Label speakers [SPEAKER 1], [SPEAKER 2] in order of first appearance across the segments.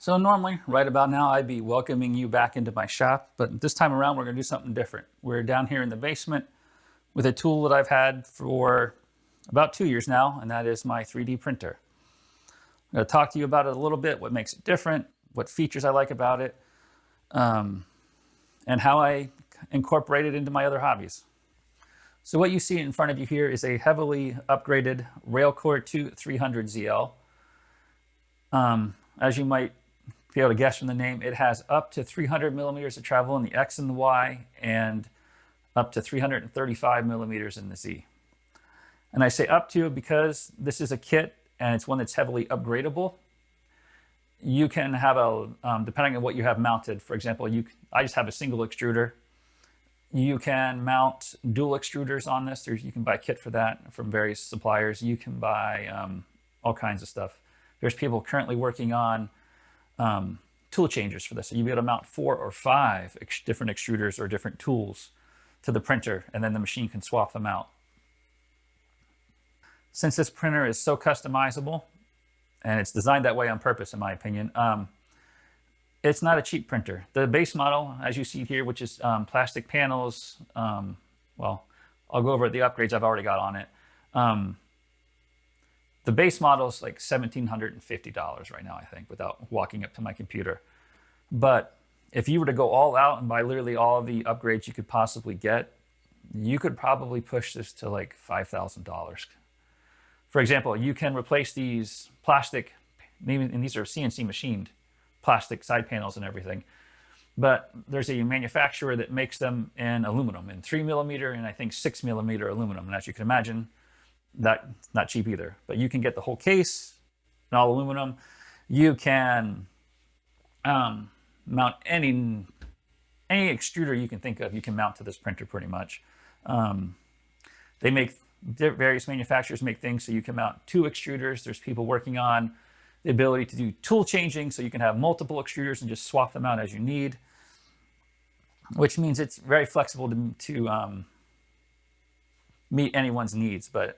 [SPEAKER 1] So normally, right about now, I'd be welcoming you back into my shop, but this time around, we're gonna do something different. We're down here in the basement with a tool that I've had for about 2 years now, and that is my 3D printer. I'm gonna talk to you about it a little bit, what makes it different, what features I like about it, and how I incorporate it into my other hobbies. So what you see in front of you here is a heavily upgraded Railcore II 300ZL. As you might be able to guess from the name, it has up to 300 millimeters of travel in the X and the Y and up to 335 millimeters in the Z. And I say up to because this is a kit and it's one that's heavily upgradable. You can have a, depending on what you have mounted, for example, I just have a single extruder. You can mount dual extruders on this. You can buy a kit for that from various suppliers. You can buy all kinds of stuff. There's people currently working on tool changers for this. So you'll be able to mount 4 or 5 different extruders or different tools to the printer, and then the machine can swap them out. Since this printer is so customizable, and it's designed that way on purpose, in my opinion, it's not a cheap printer. The base model, as you see here, which is plastic panels, well, I'll go over the upgrades I've already got on it. The base model is like $1,750 right now, I think, without walking up to my computer. But if you were to go all out and buy literally all of the upgrades you could possibly get, you could probably push this to like $5,000. For example, you can replace these plastic, and these are CNC machined plastic side panels and everything. But there's a manufacturer that makes them in aluminum, in 3 millimeter and I think 6 millimeter aluminum. And as you can imagine, that's not cheap either. But you can get the whole case in all aluminum. You can mount any extruder you can think of, you can mount to this printer pretty much. They make, various manufacturers make things so you can mount 2 extruders. There's people working on the ability to do tool changing so you can have multiple extruders and just swap them out as you need, which means it's very flexible to meet anyone's needs. But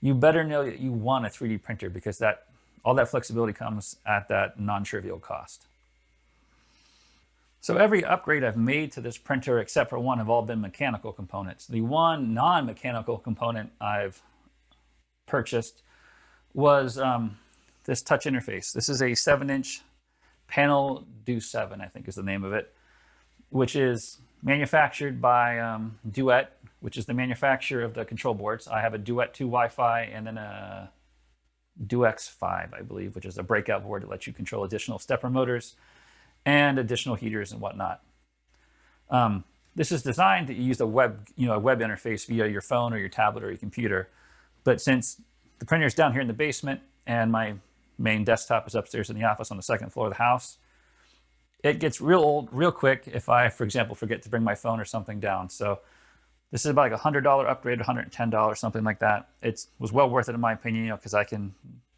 [SPEAKER 1] you better know that you want a 3D printer because all that flexibility comes at that non-trivial cost. So every upgrade I've made to this printer, except for one, have all been mechanical components. The one non-mechanical component I've purchased was this touch interface. This is a 7-inch panel do 7, I think is the name of it, which is manufactured by Duet, which is the manufacturer of the control boards. I have a Duet 2 Wi-Fi and then a Duex 5, I believe, which is a breakout board that lets you control additional stepper motors and additional heaters and whatnot. This is designed to use a web interface via your phone or your tablet or your computer. But since the printer is down here in the basement and my main desktop is upstairs in the office on the 2nd floor of the house, it gets real old real quick if I, for example, forget to bring my phone or something down. So this is about like $100 upgrade, $110, something like that. It was well worth it in my opinion, because I can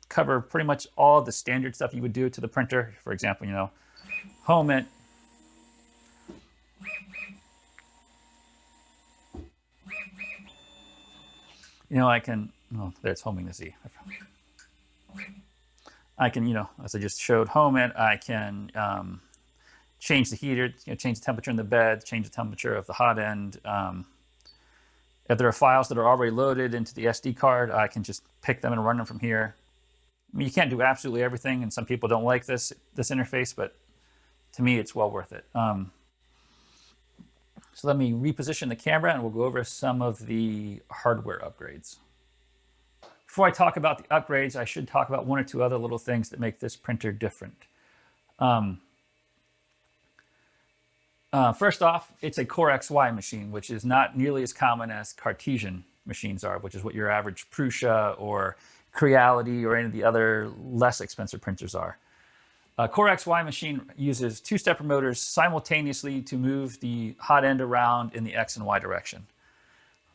[SPEAKER 1] cover pretty much all the standard stuff you would do to the printer. For example, home it. I can, there's homing the Z. I can, as I just showed, home it. I can change the heater, change the temperature in the bed, change the temperature of the hot end. If there are files that are already loaded into the SD card, I can just pick them and run them from here. I mean, you can't do absolutely everything, and some people don't like this interface, but to me, it's well worth it. So let me reposition the camera, and we'll go over some of the hardware upgrades. Before I talk about the upgrades, I should talk about 1 or 2 other little things that make this printer different. First off, it's a Core XY machine, which is not nearly as common as Cartesian machines are, which is what your average Prusa or Creality or any of the other less expensive printers are. A Core XY machine uses 2 stepper motors simultaneously to move the hot end around in the X and Y direction.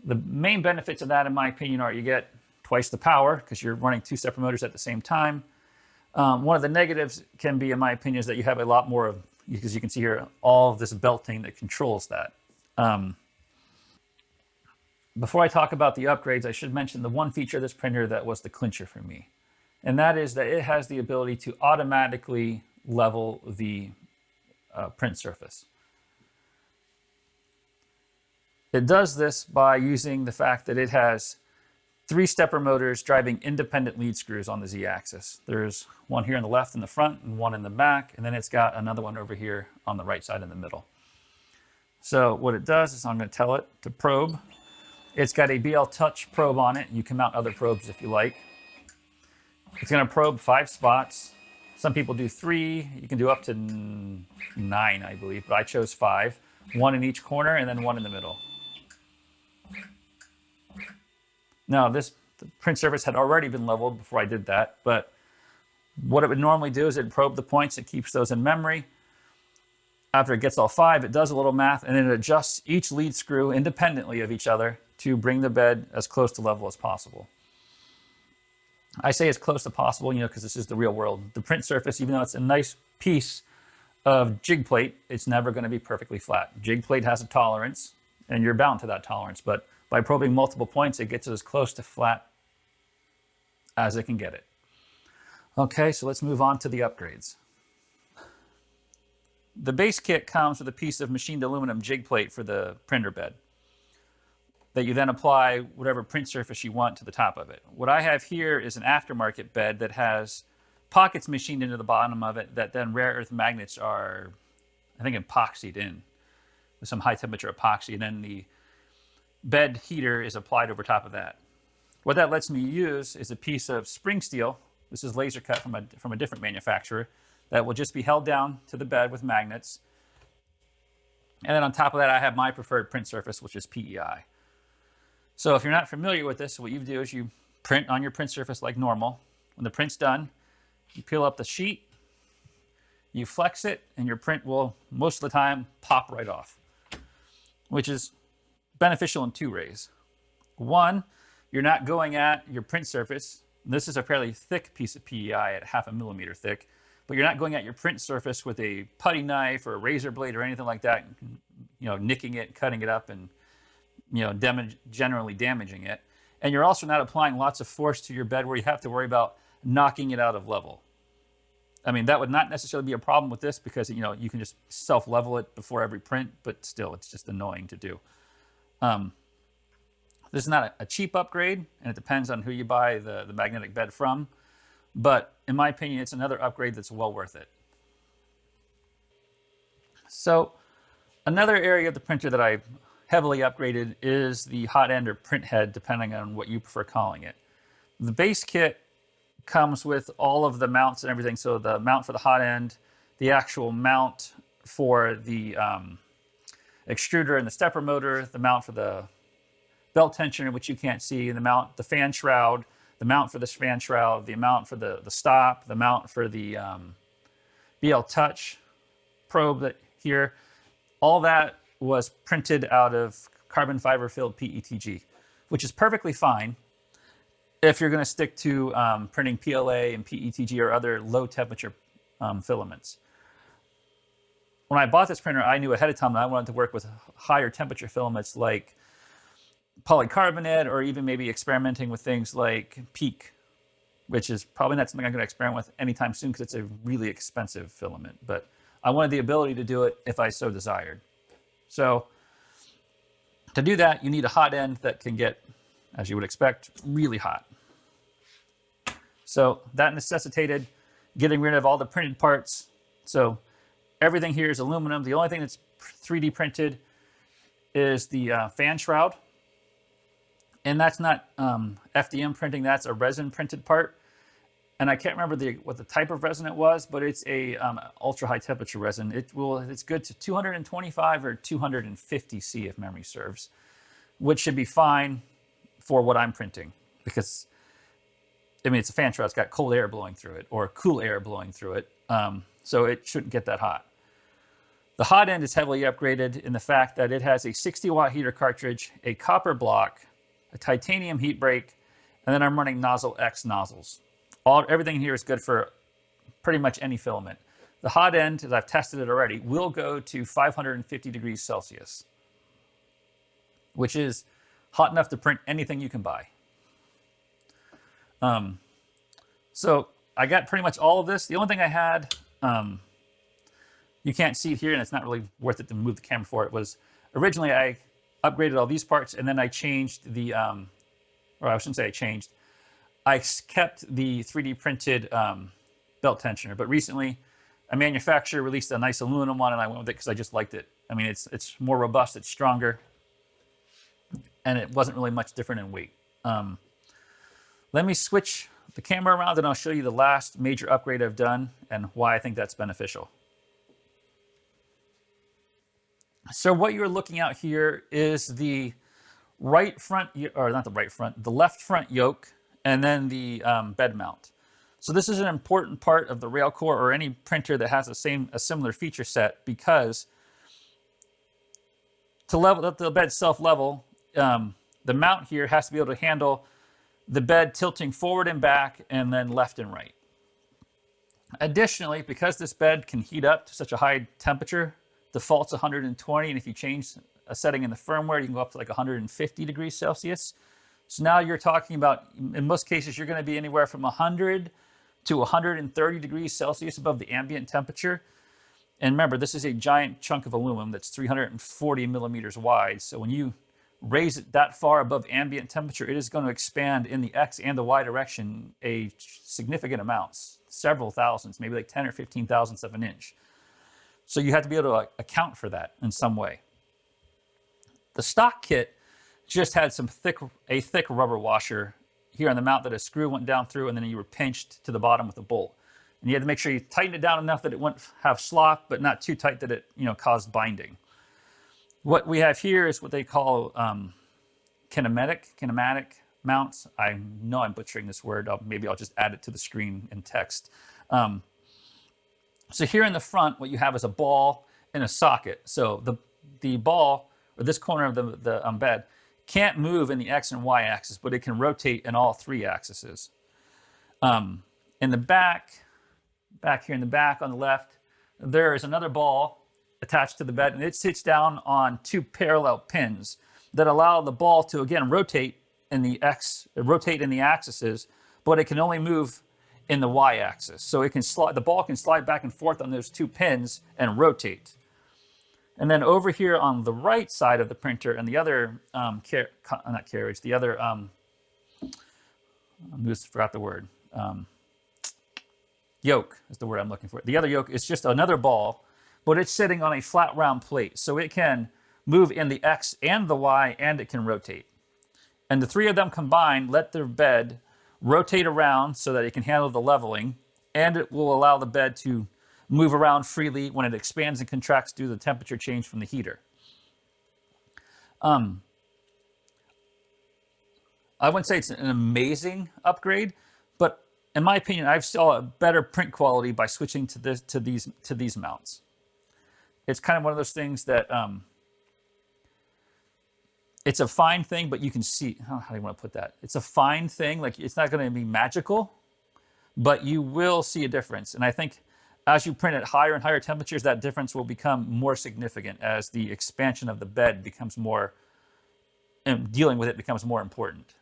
[SPEAKER 1] The main benefits of that, in my opinion, are you get twice the power because you're running 2 stepper motors at the same time. One of the negatives can be, in my opinion, is that you have a lot more of, because you can see here, all of this belting that controls that. Before I talk about the upgrades, I should mention the one feature of this printer that was the clincher for me. And that is that it has the ability to automatically level the print surface. It does this by using the fact that it has 3 stepper motors driving independent lead screws on the Z-axis. There's one here on the left in the front and one in the back, and then it's got another one over here on the right side in the middle. So what it does is I'm going to tell it to probe. It's got a BL Touch probe on it. You can mount other probes if you like. It's going to probe 5 spots. Some people do 3. You can do up to 9, I believe, but I chose 5. 1 in each corner and then 1 in the middle. Now, the print surface had already been leveled before I did that, but what it would normally do is it'd probe the points, it keeps those in memory. After it gets all 5, it does a little math, and then it adjusts each lead screw independently of each other to bring the bed as close to level as possible. I say as close as possible, because this is the real world. The print surface, even though it's a nice piece of jig plate, it's never going to be perfectly flat. Jig plate has a tolerance, and you're bound to that tolerance, but by probing multiple points, it gets it as close to flat as it can get it. Okay, so let's move on to the upgrades. The base kit comes with a piece of machined aluminum jig plate for the printer bed that you then apply whatever print surface you want to the top of it. What I have here is an aftermarket bed that has pockets machined into the bottom of it that then rare earth magnets are, I think, epoxied in with some high temperature epoxy, and then the bed heater is applied over top of that. What that lets me use is a piece of spring steel. This is laser cut from a different manufacturer that will just be held down to the bed with magnets. And then on top of that, I have my preferred print surface, which is PEI. So if you're not familiar with this, what you do is you print on your print surface like normal. When the print's done, you peel up the sheet, you flex it, and your print will, most of the time, pop right off, which is beneficial in 2 ways. One, you're not going at your print surface. This is a fairly thick piece of PEI at 0.5 millimeter thick, but you're not going at your print surface with a putty knife or a razor blade or anything like that, nicking it, cutting it up, and generally damaging it. And you're also not applying lots of force to your bed where you have to worry about knocking it out of level. I mean, that would not necessarily be a problem with this because you can just self-level it before every print, but still, it's just annoying to do. This is not a cheap upgrade, and it depends on who you buy the magnetic bed from. But in my opinion, it's another upgrade that's well worth it. So another area of the printer that I've heavily upgraded is the hot end or print head, depending on what you prefer calling it. The base kit comes with all of the mounts and everything. So the mount for the hot end, the actual mount for the extruder and the stepper motor, the mount for the belt tensioner, which you can't see, and the fan shroud, the mount for this fan shroud, the mount for the stop, the mount for the BL Touch probe here. All that was printed out of carbon fiber filled PETG, which is perfectly fine if you're going to stick to printing PLA and PETG or other low temperature filaments. When I bought this printer, I knew ahead of time that I wanted to work with higher temperature filaments like polycarbonate, or even maybe experimenting with things like PEEK, which is probably not something I'm going to experiment with anytime soon because it's a really expensive filament. But I wanted the ability to do it if I so desired. So to do that, you need a hot end that can get, as you would expect, really hot. So that necessitated getting rid of all the printed parts. So everything here is aluminum. The only thing that's 3D printed is the fan shroud. And that's not FDM printing, that's a resin printed part. And I can't remember what the type of resin it was, but it's a ultra high temperature resin. It's good to 225 or 250 C if memory serves, which should be fine for what I'm printing because, it's a fan shroud. It's got cold air blowing through it or cool air blowing through it. So it shouldn't get that hot. The hot end is heavily upgraded in the fact that it has a 60 watt heater cartridge, a copper block, a titanium heat break, and then I'm running Nozzle X nozzles. Everything here is good for pretty much any filament. The hot end, as I've tested it already, will go to 550 degrees Celsius, which is hot enough to print anything you can buy. So I got pretty much all of this. The only thing I had You can't see it here, and it's not really worth it to move the camera for. It was originally I upgraded all these parts, and then I changed the, or I shouldn't say I changed. I kept the 3D printed belt tensioner, but recently a manufacturer released a nice aluminum one, and I went with it because I just liked it. I mean, it's more robust, it's stronger, and it wasn't really much different in weight. Let me switch the camera around, and I'll show you the last major upgrade I've done and why I think that's beneficial. So what you're looking at here is the right front, or not the right front, the left front yoke, and then the bed mount. So this is an important part of the Railcore or any printer that has a similar feature set, because to let the bed self-level, the mount here has to be able to handle the bed tilting forward and back, and then left and right. Additionally, because this bed can heat up to such a high temperature, default's 120, and if you change a setting in the firmware, you can go up to like 150 degrees Celsius. So now you're talking about, in most cases, you're going to be anywhere from 100 to 130 degrees Celsius above the ambient temperature. And remember, this is a giant chunk of aluminum that's 340 millimeters wide. So when you raise it that far above ambient temperature, it is going to expand in the X and the Y direction a significant amounts, several thousandths, maybe like 10 or 15 thousandths of an inch. So you have to be able to account for that in some way. The stock kit just had a thick rubber washer here on the mount that a screw went down through, and then you were pinched to the bottom with a bolt. And you had to make sure you tighten it down enough that it wouldn't have slop, but not too tight that it, caused binding. What we have here is what they call kinematic mounts. I know I'm butchering this word. Maybe I'll just add it to the screen in text. So here in the front, what you have is a ball and a socket. So the ball, or this corner of the bed, can't move in the X and Y axis, but it can rotate in all three axes. In the back here in the back on the left, there is another ball attached to the bed, and it sits down on two parallel pins that allow the ball to, again, rotate in the axes, but it can only move in the Y axis. So it can the ball can slide back and forth on those two pins and rotate. And then over here on the right side of the printer, and the other I just forgot the word. Yoke is the word I'm looking for. The other yoke is just another ball, but it's sitting on a flat round plate. So it can move in the X and the Y, and it can rotate. And the three of them combined let their bed rotate around so that it can handle the leveling, and it will allow the bed to move around freely when it expands and contracts due to the temperature change from the heater. I wouldn't say it's an amazing upgrade, but in my opinion, I've saw a better print quality by switching to these mounts. It's kind of one of those things that it's a fine thing, but you can see, how do you want to put that? It's a fine thing, like it's not going to be magical, but you will see a difference. And I think as you print at higher and higher temperatures, that difference will become more significant as the expansion of the bed becomes more, and dealing with it becomes more important.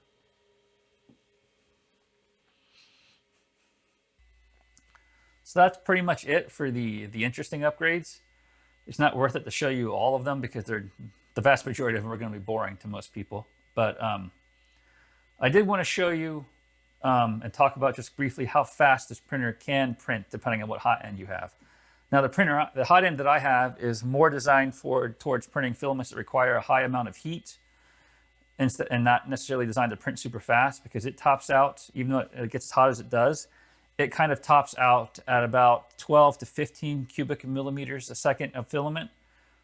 [SPEAKER 1] So that's pretty much it for the interesting upgrades. It's not worth it to show you all of them because the vast majority of them are going to be boring to most people. But I did want to show you and talk about just briefly how fast this printer can print depending on what hot end you have. Now the hot end that I have is more designed towards printing filaments that require a high amount of heat and not necessarily designed to print super fast, because it tops out, even though it gets as hot as it does, it kind of tops out at about 12 to 15 cubic millimeters a second of filament.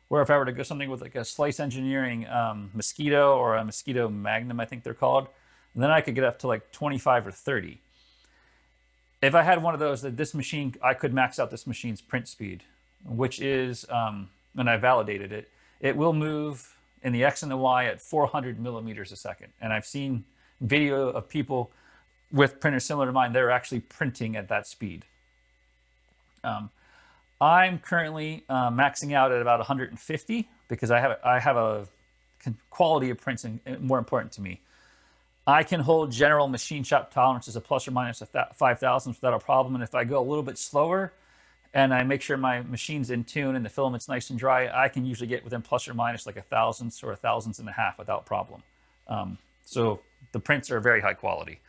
[SPEAKER 1] Where if I were to go something with like a Slice Engineering Mosquito or a Mosquito Magnum, I think they're called, then I could get up to like 25 or 30. If I had one of those, this machine, I could max out this machine's print speed, which is, and I validated it, it will move in the X and the Y at 400 millimeters a second. And I've seen video of people with printers similar to mine, they're actually printing at that speed. I'm currently maxing out at about 150 because I have a quality of printing more important to me. I can hold general machine shop tolerances of plus or minus 5 thousandths without a problem, and if I go a little bit slower, and I make sure my machine's in tune and the filament's nice and dry, I can usually get within plus or minus like a thousandth or a thousandth and a half without problem. So the prints are very high quality.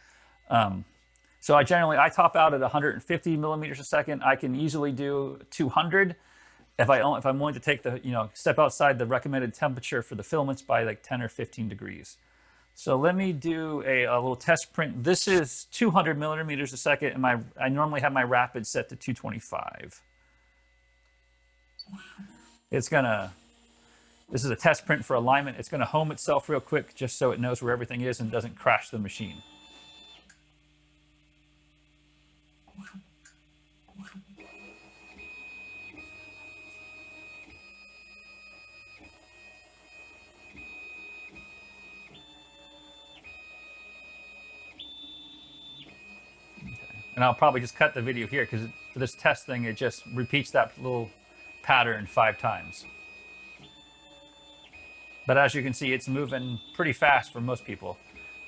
[SPEAKER 1] So I top out at 150 millimeters a second. I can easily do 200 if I'm willing to take step outside the recommended temperature for the filaments by like 10 or 15 degrees. So let me do a little test print. This is 200 millimeters a second, and I normally have my rapid set to 225. This is a test print for alignment. It's gonna home itself real quick just so it knows where everything is and doesn't crash the machine. And I'll probably just cut the video here because for this test thing, it just repeats that little pattern 5 times. But as you can see, it's moving pretty fast for most people.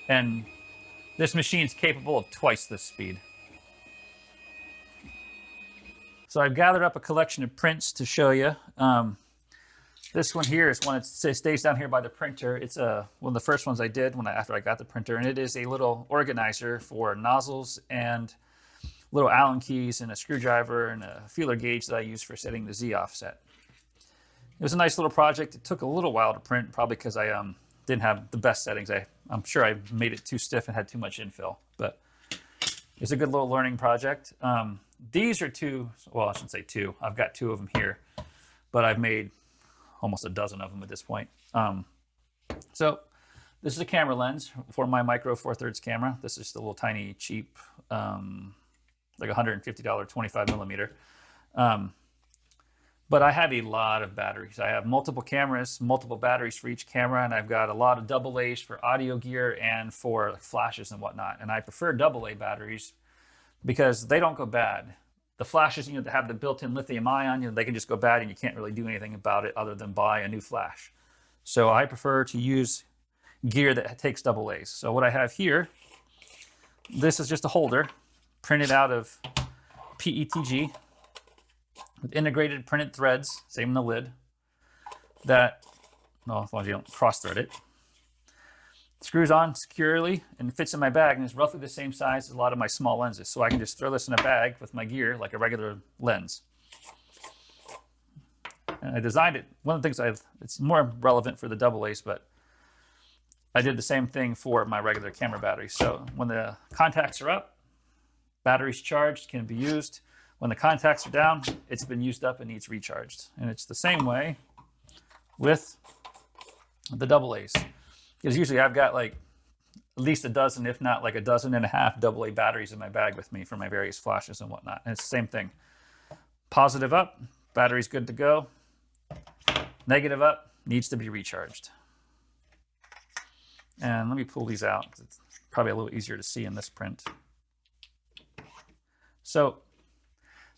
[SPEAKER 1] And this machine's capable of twice this speed. So I've gathered up a collection of prints to show you. This one here is one that stays down here by the printer. It's one of the first ones I did after I got the printer, and it is a little organizer for nozzles and little Allen keys and a screwdriver and a feeler gauge that I use for setting the Z offset. It was a nice little project. It took a little while to print, probably because I didn't have the best settings. I'm sure I made it too stiff and had too much infill, but it's a good little learning project. These are 2, well, I shouldn't say 2. I've got 2 of them here, but I've made almost a dozen of them at this point. So this is a camera lens for my micro 4/3 camera. This is the little tiny cheap, like $150 25 millimeter. But I have a lot of batteries. I have multiple cameras, multiple batteries for each camera, and I've got a lot of AA's for audio gear and for like flashes and whatnot. And I prefer AA batteries because they don't go bad. The flashes, that have the built-in lithium ion, they can just go bad and you can't really do anything about it other than buy a new flash. So I prefer to use gear that takes AA's. So what I have here, this is just a holder printed out of PETG with integrated printed threads, same in the lid, that, well, as long as you don't cross-thread it, screws on securely and fits in my bag, and is roughly the same size as a lot of my small lenses. So I can just throw this in a bag with my gear like a regular lens. And I designed it, one of the things it's more relevant for the AA's, but I did the same thing for my regular camera battery. So when the contacts are up, battery's charged, can be used. When the contacts are down, it's been used up and needs recharged. And it's the same way with the AA's. Because usually I've got like at least a dozen, if not like a dozen and a half AA batteries in my bag with me for my various flashes and whatnot. And it's the same thing. Positive up, battery's good to go. Negative up, needs to be recharged. And let me pull these out because it's probably a little easier to see in this print. So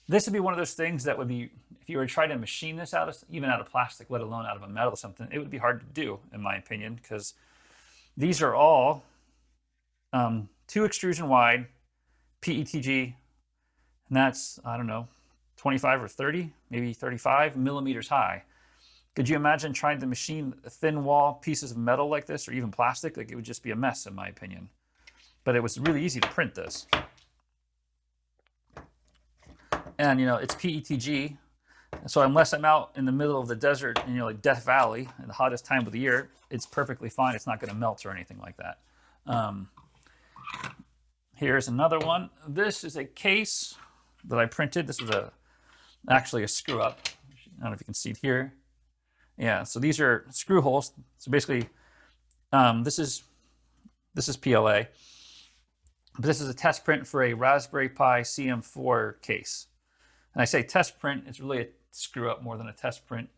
[SPEAKER 1] this would be one of those things that would be, if you were to try to machine this even out of plastic, let alone out of a metal or something, it would be hard to do, in my opinion, because these are all 2 extrusion wide PETG, and that's, I don't know, 25 or 30, maybe 35 millimeters high. Could you imagine trying to machine thin wall pieces of metal like this, or even plastic? Like, it would just be a mess, in my opinion. But it was really easy to print this. And, it's PETG. So unless I'm out in the middle of the desert, like Death Valley, in the hottest time of the year, it's perfectly fine. It's not going to melt or anything like that. Here's another one. This is a case that I printed. This was actually a screw up. I don't know if you can see it here. Yeah, so these are screw holes. So basically, this is PLA. But this is a test print for a Raspberry Pi CM4 case. And I say test print, it's really a screw up more than a test print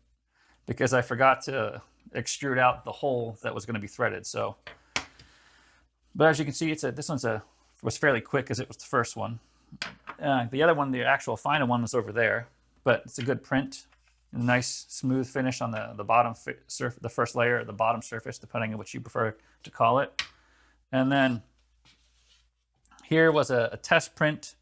[SPEAKER 1] because I forgot to extrude out the hole that was going to be threaded. So, but as you can see, this one's was fairly quick as it was the first one. The other one, the actual final one, was over there, but it's a good print. A nice smooth finish on the bottom the first layer, the bottom surface, depending on what you prefer to call it. And then here was a test print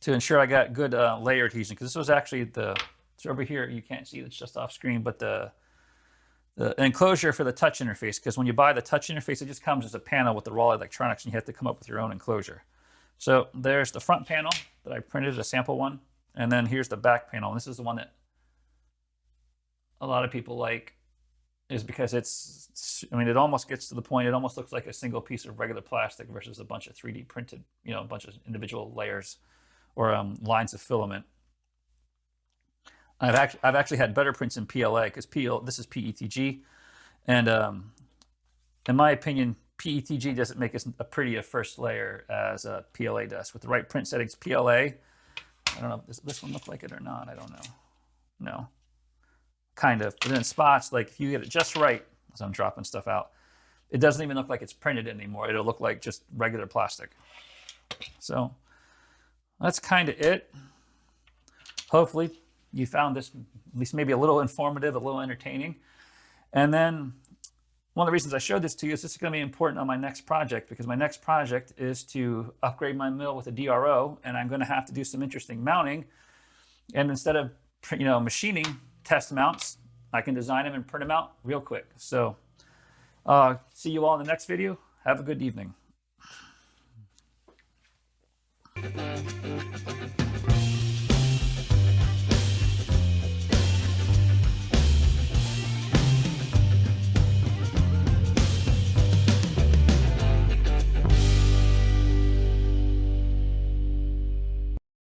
[SPEAKER 1] to ensure I got good layer adhesion, because this was actually it's over here, you can't see, it's just off screen, but the enclosure for the touch interface, because when you buy the touch interface, it just comes as a panel with the raw electronics, and you have to come up with your own enclosure. So there's the front panel that I printed, a sample one, and then here's the back panel. And this is the one that a lot of people like, is because I mean, it almost gets to the point, it almost looks like a single piece of regular plastic versus a bunch of 3D printed, a bunch of individual layers or lines of filament. I've actually had better prints in PLA, because this is PETG, and in my opinion, PETG doesn't make as a pretty a first layer as PLA does. With the right print settings, PLA, I don't know, does this one look like it or not? I don't know. No, kind of. But then spots, like if you get it just right, as I'm dropping stuff out, it doesn't even look like it's printed anymore. It'll look like just regular plastic. So that's kind of it. Hopefully you found this at least maybe a little informative, a little entertaining. And then one of the reasons I showed this to you is this is going to be important on my next project, because my next project is to upgrade my mill with a DRO, and I'm going to have to do some interesting mounting. And instead of machining test mounts, I can design them and print them out real quick. So see you all in the next video. Have a good evening.